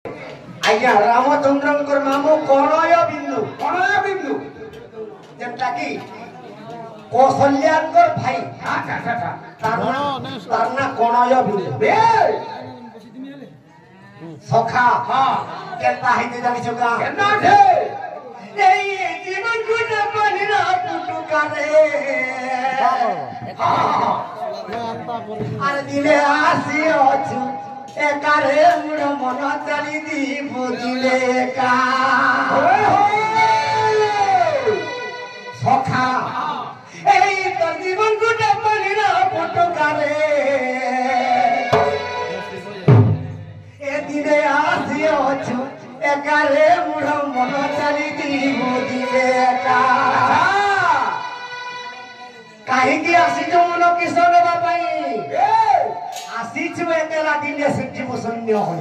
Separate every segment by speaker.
Speaker 1: आज्ञा रामचंद्र नाम कणय बिंदु जेमटा कि कौशल्याकर भाई तार ना कणय बिंदु सखा केता है जानी छका केना छे ए जीवन गुण बनिरा पुटुका रे अरे दिले आसी अछु एकारे मुड़ मन चली दी बुझिले का सखा ए तो जीवन गुण बनिरा पुटुका रे ए दिले आसी अछु एकारे मुड़ मन चली दी बुझिले का काहे की आसी जो मन किसन बाबाई आसी छु एकला दिले सिद्धि मुसन्य हो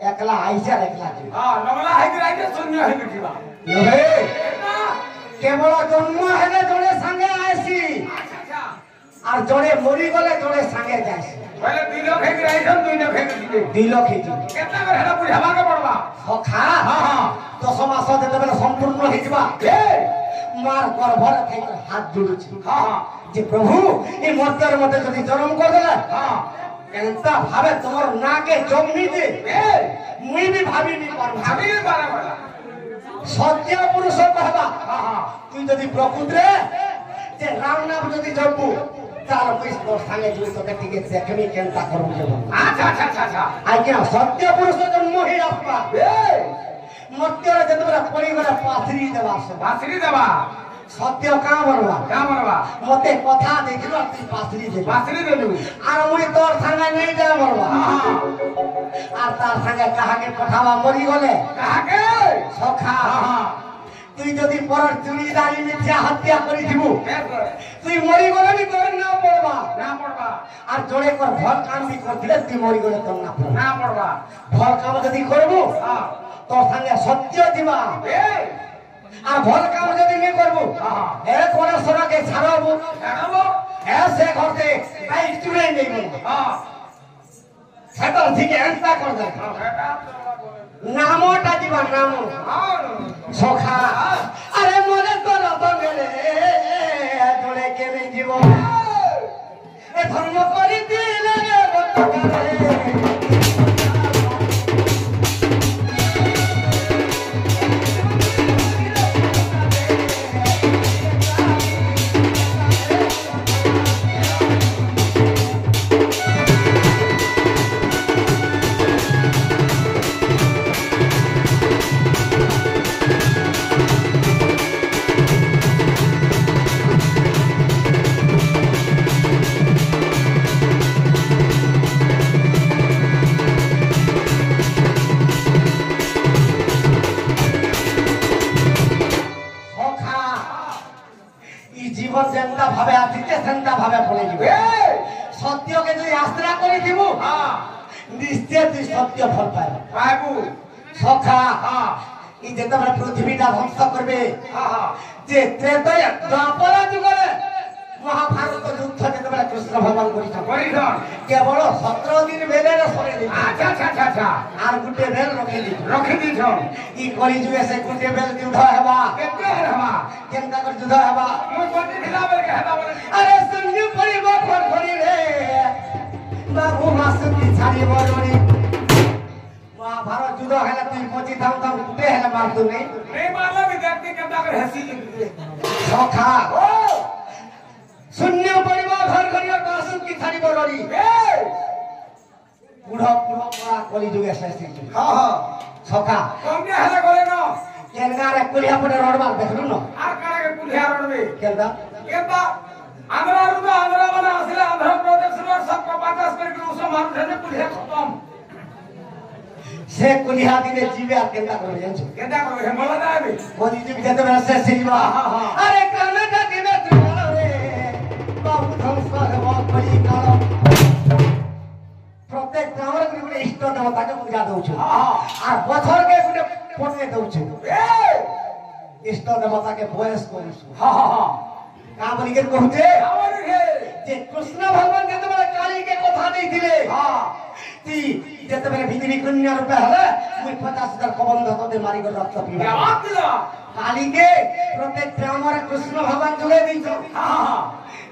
Speaker 1: एकला आइसा एकला जी हां नमला हाइ राइते शून्य है बिठिबा हे केवल जन्म हेले जणे संगे आसी अच्छा और जणे मरि गले जणे संगे जासी पहले 2 लाख है राइसन 2 लाख है 2 लाख है केतना कर हेला बुझाबा के पड़बा सखा हां हां 10 मास जते बेले संपूर्ण हेजबा हे मार गर्भर थे हाथ जोड़ुछि हां हां जे प्रभु ए मर्दर मते जदी जन्म कर देला हां केनता भाबे तमर ना के जमनी जे मुई भी भाबी नहीं पारा सत्य पुरुष कहबा हां हां तू जदी प्रकृत रे जे राम नाम जदी जपू तार पैस तो संगे जुई तो कटिके देखमी केनता करू के अच्छा आज्ञा सत्य पुरुष जन्म ही आपा मर्दर जतबरा पड़ी गला पाथरी देबा सत्य का बनवा मते कथा देखिलो तू पाथरी देलु आर मुई तोर संगे नहीं जा मरवा आर तार संगे कहा के पठावा मरी गले कहा के सखा तू जदी पर चुड़ीदारी मिथ्या हत्या करी दिबु तू मरी गले नि तोर ना पड़बा आर जोड़े कर भल काम भी करथिले तू मरी गले तोर ना पड़बा भल काम जदी करबु तोर संगे सत्य दिबा आ भल काम जदी नहीं करबो ए कोन सरा के छाड़बो ऐसे करते भाई चुरे नहीं बोल हां सेटा ठीक एंता कर दे नामोटा दिबा नाम सखा अरे मोरे तो बंगले जोड़े के नहीं जीवो ए धर्म करी दिले बतकारे जनता भावे आदित्य जनता भावे पड़े जीवे सत्य के जो आश्रा करी दिबु हां निश्चय तू सत्य फल पाए पाबू सखा हां ई जेता पृथ्वी दा ध्वंस करबे हां हां जे त्रेतय द्वापर जुगरे महाभारत युद्ध जेता कृष्ण भगवान करिछन केवल 17 दिन बेले रे सरे दे अच्छा आर गुटे बेल रखि दी छन ई करी जुगे से गुटे बेल युद्ध हेबा केते हेबा केनका कर युद्ध हेबा मोय कोटी ढिला बेल के हेबा अरे सुन्नी पड़ी बखर पड़ी रे बाबू मासु की छाड़ी बरोनी महाभारत युद्ध हेला तू पची थाम थाम गुटे हेला मार दू नहीं मारला भी देखते केनका कर हसी सखा शून्य परिवार घर करिया कासु की थारी बरोनी पुढो परा कली जुगे सस्ती हां हां सखा कमने हला गले न केनगा रे कुलिया पडे रोडबार देखलु न आर कारा के कुलिया रोडबे केनदा आंध्रा रुबे आंध्रा बना आसिले आंध्र प्रदेश रो सब को 50 कर के उस मार धने कुलिया खत्म से कुलिया दिने जीवे आ केनदा कर जानछु केनदा कर मला ना आबे कोनी जी जते बना से सिवा अरे कर्नाटक दिने तू रे बाबू संस्कार वा पड़ी कालो प्रत्येक ग्रामर के गुटे इष्ट देवता के पूजा दउछु आ बछर के गुटे पटे दउछु इष्ट देवता के बयस करूछु हां हां हां का बोली के कहते जे कृष्ण भगवान जेतेबेले काली के कथा देथिले हां ती जेतेबेले भितरी कन्या रूपे हले मुई 50,000 कबंध तोते मारी कर रक्त पीबा क्या बात दिला काली के प्रत्येक ग्रामरे कृष्ण भगवान जुले दिछो हां हां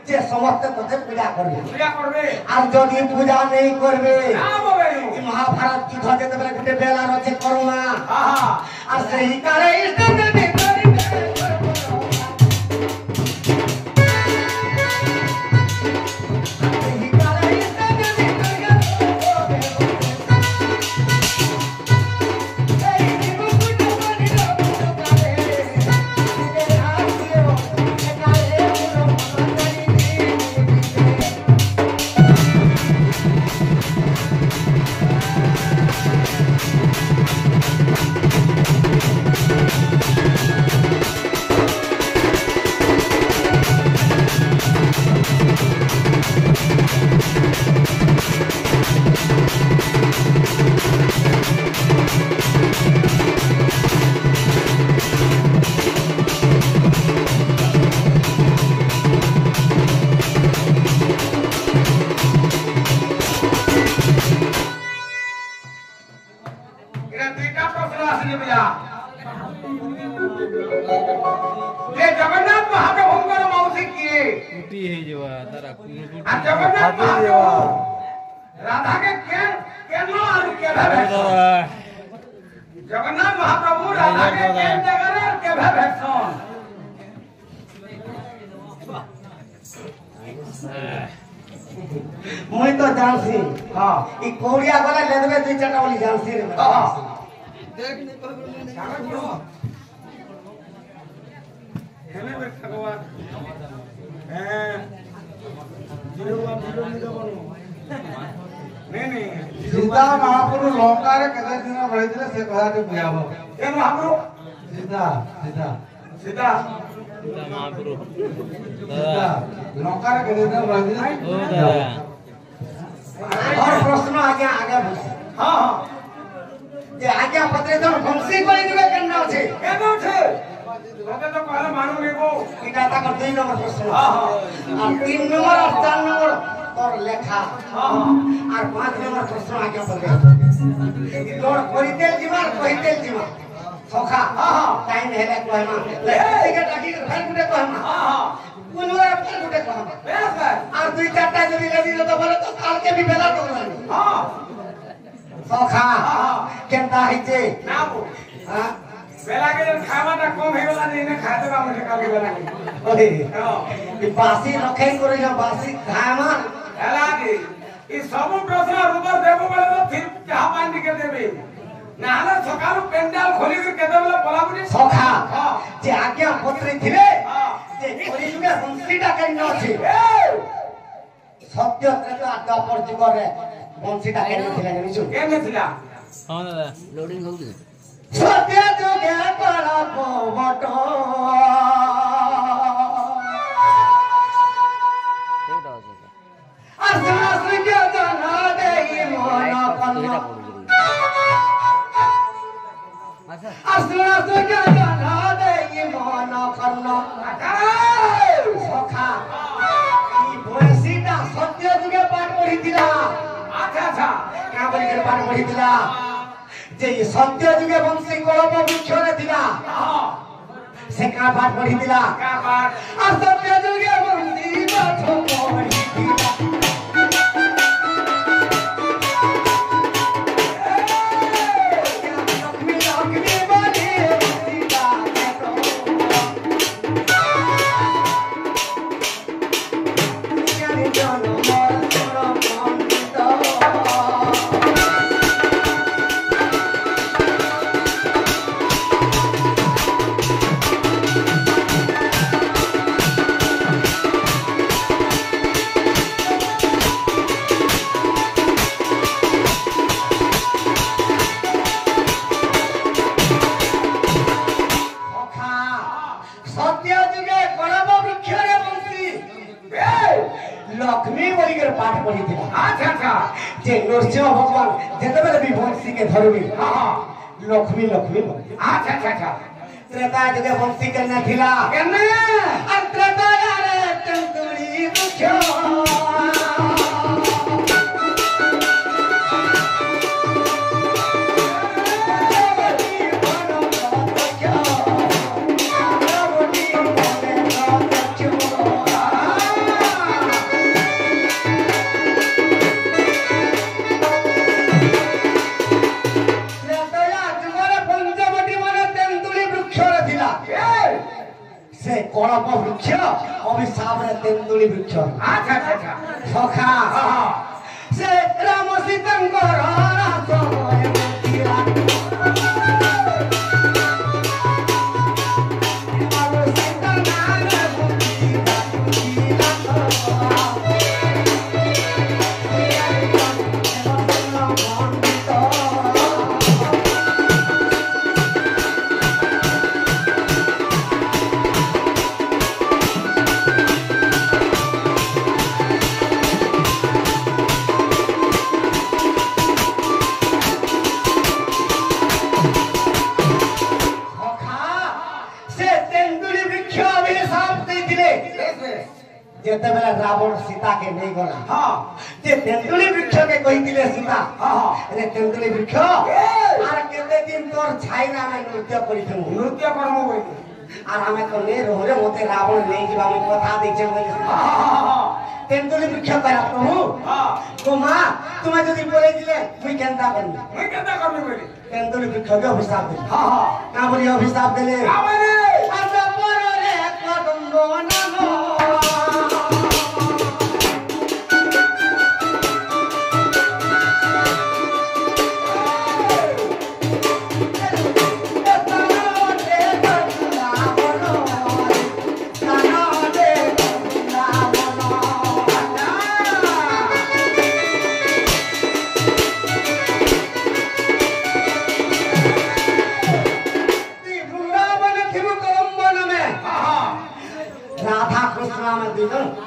Speaker 1: जे समस्त तोते पूजा करबे और जदी पूजा नहीं करबे ना बोले ई महाभारत युद्ध जेतेबेले गुटे बेला रचे करुणा हां हां आ सही काले इष्ट देवी राधा के केनो और के जगन्नाथ महाप्रभु राधा के केन जगह और के भैसन मुई तो जानसी हां ई कोरिया वाला ले देबे दुई चारटा वाली जानसी रे हां देख नहीं पर हेले बे भगवान सीता महाप्रभु लंका रे केते दिन रहितले से कथा के बुझाबो के महाप्रभु सीता सीता सीता महाप्रभु सीता लंका रे केते दिन रहितले ओ दादा और प्रश्न आगे आगे हां हां जे आगे पत्रे तो वंशी कोई दिबे करना छे केनो छे ओके तो कहले मानू लेबो इटा ता कर 2 नंबर प्रश्न हां हां और 3 नंबर और 4 नंबर और लेखा हां और 5 नंबर प्रश्न आगे पत्रे तोर कोइतेल जीवार कोइतेल जीवा सोखा हां हां टाइम हेले कहमा लेके टाकी घर गुटे कहमा हां हां कुनवा पर गुटे कहमा बेस और 2-4टा जदी ले दिलो तो बोले तो काल के भी बेला करलानी हां सोखा हां केनता हिचे ना बो हां बेला के जन खावाटा कम हे वाला नहीं ने खाते बा मुझे काल के बेला के ओए ई बासी रखे करे जो बासी खामा एला के ई सब प्रश्न रूपर देबो बेले तो फिर क्या पानी के देबे नाले सकाळु पेंडाल खोली के केते बेले पलाबुनी सखा जे आज्ञा पत्री थिले जे खोली जुगे बंसीटा केन अछि सत्य त्रेता द्वापर जुग रे बंसीटा केन थिला जानिछु केन थिला हां दादा लोडिंग होउछि सत्य जुगे पड़ा पोवटो असना सुके जना देई मोना कन्ना असना सुके जना देई मोना कन्ना सखा ई भोसीटा सत्य जुगे पाठ पढितिला अच्छा अच्छा का बोली के पाठ पढितिला जे सत्य जुगे वंशी कलम वृक्ष रे दिला से का पाठ पढी दिला का पाठ आ सत्य जुगे वंशी पाठ पढी दिला लक्ष्मी बोली के पाठ पढ़ी थी अच्छा अच्छा जे नरसिंह भगवान जेतेबेले भी वंशी के धरबी हां हां लक्ष्मी लक्ष्मी अच्छा अच्छा अच्छा त्रेता जुगे वंशी के न थिला केने त्रेता रे तेंतुली वृक्ष कड़प वृक्ष अभिशाप तेंदुली वृक्ष सखा से राम सीतांकर जेते बेला रावण सीता के नहीं गला हां जे तेंदुली वृक्ष के कहि दिले सीता हां रे तेंदुली वृक्ष आर केते दिन तोर छाइना में नृत्य करिथु नृत्य करमु बोली आर हमें तो ने रोरे मते रावण नहीं जीवा में कथा देखे बोली हां तेंदुली वृक्ष करा प्रभु हां तो मां तुमे जदी बोले दिले मुई केनता करनी बोली तेंदुली वृक्ष के अभिशाप दे हां हां ना बोली अभिशाप देले आवे आजा पर रे कदम्बो नामो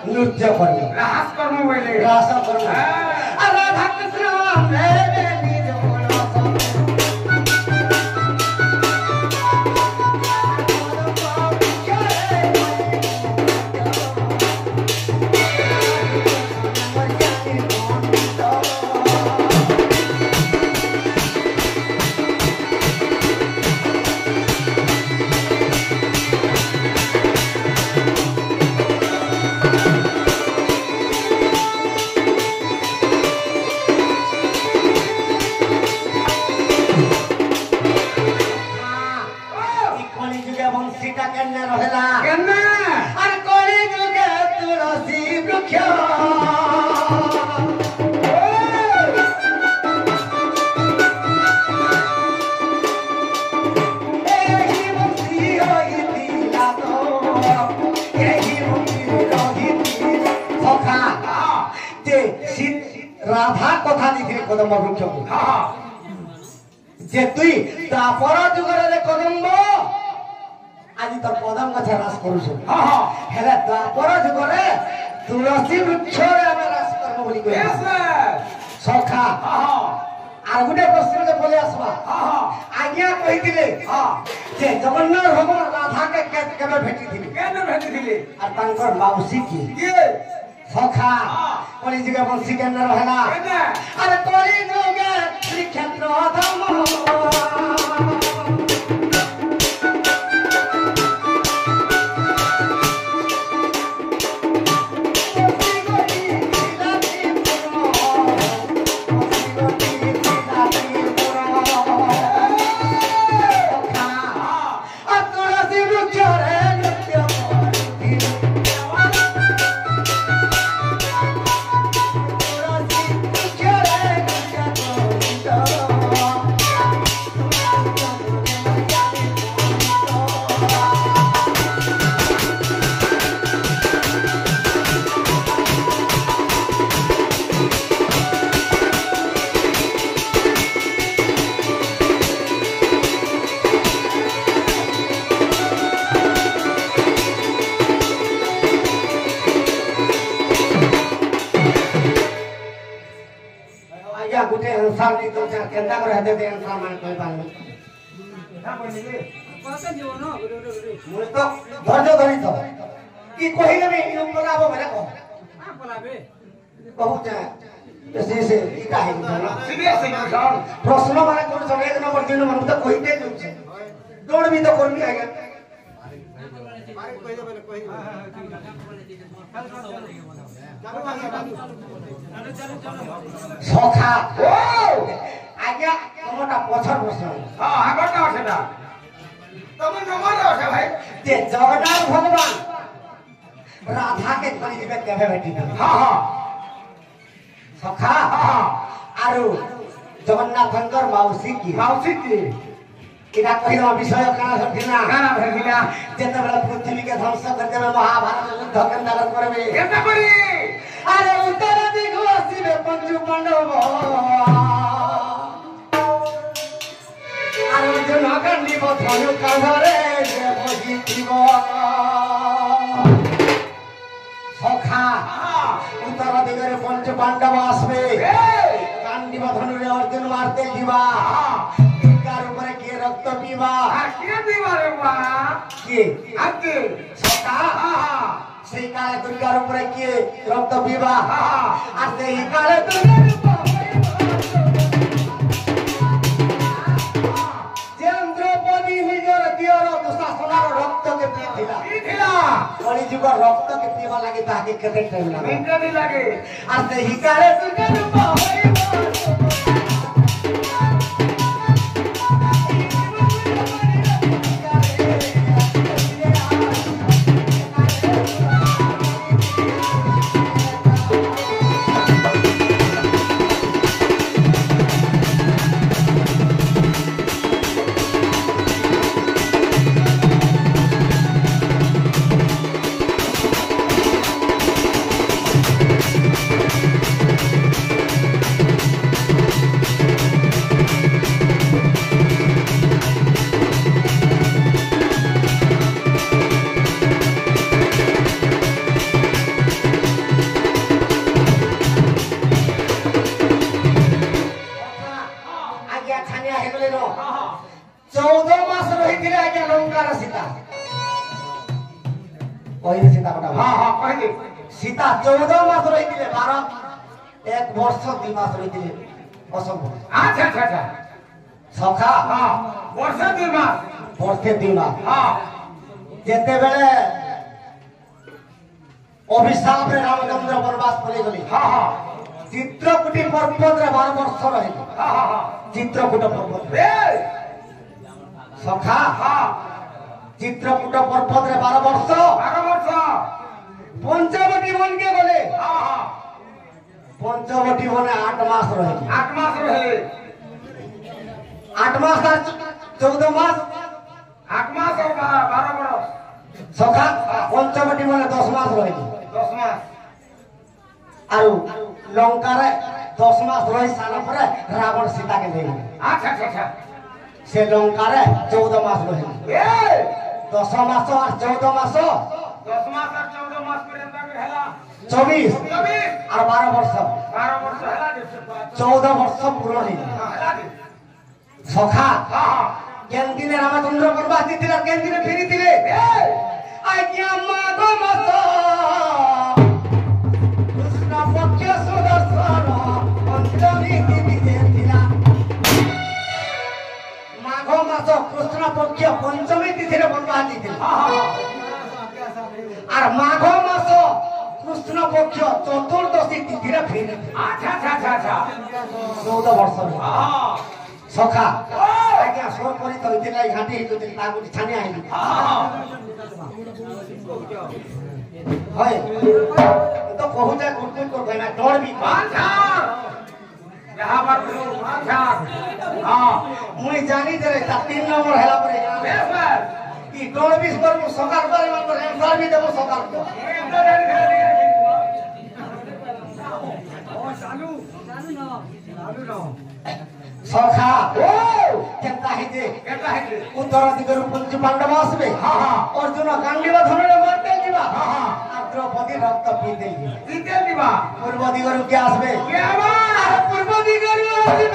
Speaker 1: नृत्य करने रास करने वाले रास करने राधा कृष्ण मेरे निज राधा कथा देखिले कदम वृक्ष को हां जे तुई तापर जुगर रे कदम आज तो कदम गछ रास करू छ हां हां हेला तापर जुगर रे तुलसी वृक्ष रे हम रास करबो बोली कहि सखा हां आर गुटे प्रश्न के बोले आसबा हां आज्ञा कहि दिले हां जे जगन्नाथ भगवान राधा के केबे भेटि थिले आर तांकर माउसी की सखा कोनी जगह बंसी के अंदर रहला अरे कोनी जगह श्रीक्षेत्र धर्म गुटे अनुसार नहीं तो केंदा कर हदे दे अनुसार मान कोई पानी ना बोलिए कहते जीवन मुझे तो धैर्य धरी तो कि कहिए में इन पलाबो मेरे को
Speaker 2: पलाबे
Speaker 1: बहुत है से इटा है
Speaker 2: सीरियस है सर
Speaker 1: प्रश्न माने कोन सब 1 नंबर 2 नंबर तो कहिते जो छे दौड़ भी तो करनी है
Speaker 2: मारे कहि दे बोले कहि
Speaker 1: सखा ओ आज्ञा तमटा पछर प्रश्न
Speaker 2: हां आगटा सेटा तमे नंबर আছে ভাই
Speaker 1: जे जगन्नाथ भगवान राधा के कली दिबे केबे बेटी
Speaker 2: हां हां
Speaker 1: सखा
Speaker 2: हां
Speaker 1: आरु जगन्नाथंकर माउसी की इना कहिनो विषय काना सकिना जेते बेला पृथ्वी के ध्वंस करते में महाभारत युद्ध केंद्र करबे
Speaker 2: केते करी
Speaker 1: अरे उत्तर दिगो आसीबे पंचु पांडव अरे जो नागंडी बथनु कांधरे जे बजितिब सखा उत्तर दिगरे पंचु पांडव आसबे कांडी बथनु रे अर्जुन मारते जीवा दुर्गार ऊपर के रक्त पीवा
Speaker 2: के पीवा रे बा
Speaker 1: के
Speaker 2: आके
Speaker 1: सखा সেই কালে দুর্গার উপরে কি রক্ত পিবা আর সেই কালে দুর্গার দ্রৌপদী নিজের দিয়র দুঃশাসনার রক্তকে পিয়েছিলা কলিযুগর রক্তকে পিবা লাগে তাকে কেতে টাইম লাগে
Speaker 2: মিনিট লাগে
Speaker 1: আর সেই কালে দুর্গার सीता 14 मास रही 12 1 वर्ष 2 मास रही असंभव
Speaker 2: अच्छा अच्छा अच्छा
Speaker 1: सखा
Speaker 2: हां वर्ष 2 मास
Speaker 1: वर्षे 2 मास
Speaker 2: हां
Speaker 1: जेते बेले अभिशाप रे रामचंद्र वनवास पले गली
Speaker 2: हां हां
Speaker 1: चित्रकूट पर्वत रे 12 वर्ष रही
Speaker 2: हां हां हां
Speaker 1: चित्रकूट पर्वत
Speaker 2: रे
Speaker 1: सखा
Speaker 2: हां
Speaker 1: चित्रकूट पर्वत रे 12 वर्ष पंचवटी वन के गले
Speaker 2: हां हां
Speaker 1: पंचवटी वने 8 मास रहे
Speaker 2: 8 मास रहे
Speaker 1: 8 मास और 14 मास
Speaker 2: 8 मास और 12 बरस
Speaker 1: सखा पंचवटी वने 10 मास रहे
Speaker 2: 10 मास
Speaker 1: आरु लंका रे 10 मास रही साला पर रावण सीता के ले
Speaker 2: अच्छा अच्छा अच्छा
Speaker 1: से लंका रे 14 मास रहे
Speaker 2: ए
Speaker 1: 10 मास और 14 मास
Speaker 2: 10 मास और 14 मास पर्यंत हेला
Speaker 1: 24 और 12 वर्ष
Speaker 2: 12 वर्ष हेला
Speaker 1: 14 वर्ष पूर्ण नहीं
Speaker 2: हेला
Speaker 1: सखा
Speaker 2: हां
Speaker 1: केन दिन रामचंद्र वनवास दिला केन दिन फेरी दिले आज्ञा माघ मास कृष्ण पक्ष सुदर्शन पंचमी तिथि दिला माघ मास कृष्ण पक्ष पंचमी तिथि रे वनवास दिला और माघ मास कृष्ण पक्ष चतुर्दशी तिथि रे फेरी
Speaker 2: अच्छा अच्छा अच्छा अच्छा
Speaker 1: 14 वर्ष
Speaker 2: हां
Speaker 1: सखा आज्ञा सोर करी तो इतला घाटी तो तागु छानी आइली हाय तो कहू जा गुटकुट को कहना डर भी
Speaker 2: अच्छा यहां पर अच्छा हां
Speaker 1: मुई जानी दे 3 नंबर हेला पर
Speaker 2: बेस बेस
Speaker 1: की डर भी पर सकार पर आंसर भी देबो सकार को चालू ना सखा ओ केता है जे उत्तर दिगरु पंच पांडव आसबे हां हां अर्जुन गांडीवा धनुरे मारते जीवा हां हां आ द्रौपदी रक्त पीते जीवा पूर्व दिगरु के आसबे के आबा पूर्व दिगरु आसबे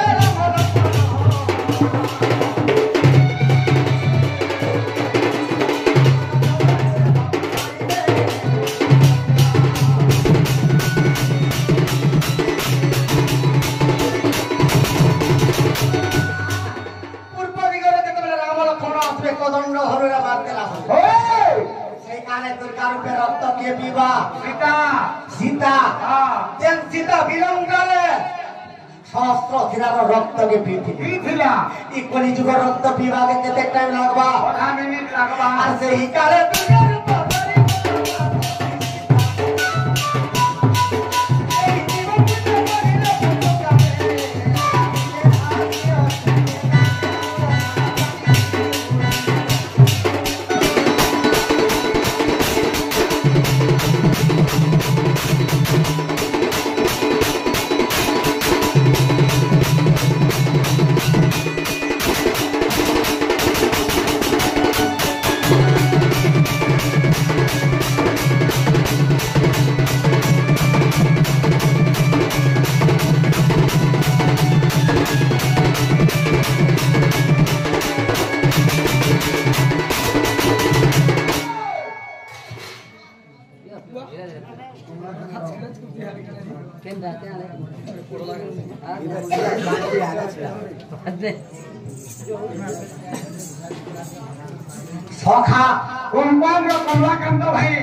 Speaker 1: माने दुर्गा रूपे रक्त के पीवा
Speaker 2: सीता
Speaker 1: सीता जेन सीता विलंब करे सहस्र थिरार रक्त के पीथिला ई कली जुग रक्त पीवा के केते टाइम लागबा
Speaker 2: 10 मिनिट लागबा
Speaker 1: আর সেই কালে দুর্গা রূপ ধরি এই জীবন পুজো করিল सखा
Speaker 2: कुंपन रो कमलाकांत भाई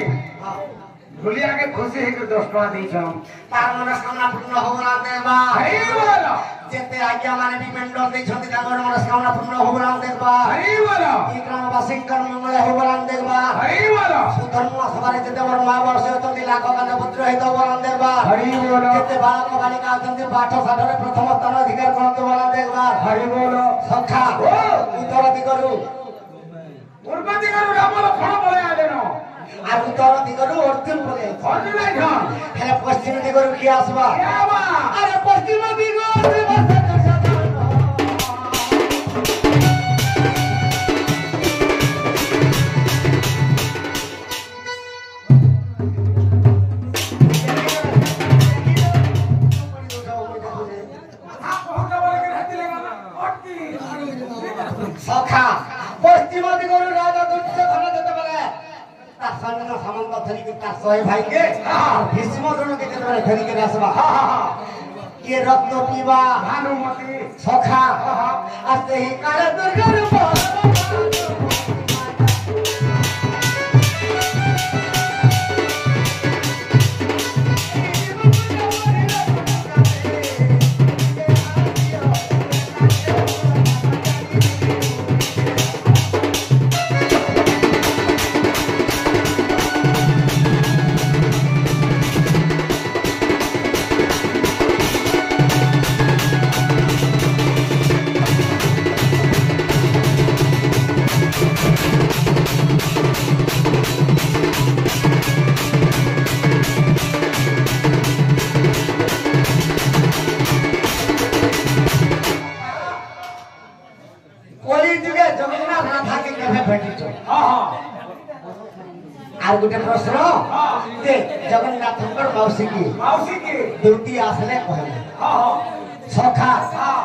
Speaker 2: भुलिया के खुशी है कि 10 टका दै छम
Speaker 1: तार मनस्कामना पूर्ण होबला देबा
Speaker 2: हरि बोल
Speaker 1: जेते आज्ञा माने भी मेंडल दै छथि ताकर मनस्कामना पूर्ण होबला देबा
Speaker 2: हरि बोल
Speaker 1: ई ग्रामवासी कर मंगल होबला देबा
Speaker 2: हरि बोल
Speaker 1: सुधर्म सभारे जेते बर मा वर्ष होति लाख काने पुत्र हेत होबला देबा
Speaker 2: हरि बोल
Speaker 1: जेते बालक बालिका अछंती पाठ साठरे प्रथम स्थान अधिकार करते होबला देबा
Speaker 2: हरि बोल
Speaker 1: सखा उत्तर दिगरु
Speaker 2: पूर्व दिगरु रामल फण पळे आलेनो
Speaker 1: আর উত্তর দিগরু অর্জুন পড়ে
Speaker 2: अर्जुन নাই খন
Speaker 1: হেলে পশ্চিম দিগরু কি আসবা
Speaker 2: आवा
Speaker 1: আরে পশ্চিম দিগরু সখা পশ্চিম দিগরু রাজা দুর্যোধন যেতে পারে তার সৈন্য সামন্ত ধরিকে তার ছয় ভাইকে ভীষ্ম দ্রোণকে যেতে পারে ধরিকে আসবা কে রক্ত পিবা
Speaker 2: भानुमती
Speaker 1: সখা আর সেই কালে দুর্গার কলি যুগে জগন্নাথ রাধাকে কেবে ভেটিছ
Speaker 2: हां हां
Speaker 1: আর গোটে প্রশ্ন যে জগন্নাথঙ্কর মাউসী কি
Speaker 2: मौसी की
Speaker 1: দুটি আসলে কহে
Speaker 2: हां हां
Speaker 1: সখা
Speaker 2: हां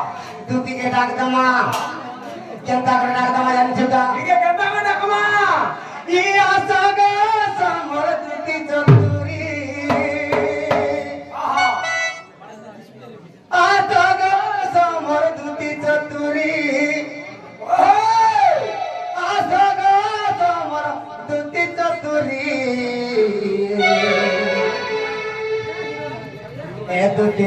Speaker 1: দুটিকে ডাক দমা কেনতা করে ডাক দমা জানিছ তা
Speaker 2: ठीक है कहता मैं डकमा
Speaker 1: ই আসাগা সমর দুটি চতুরি
Speaker 2: हां
Speaker 1: আসাগা সমর দুটি চতুরি আসাগা সমর দুটি চতুরি এ দুটি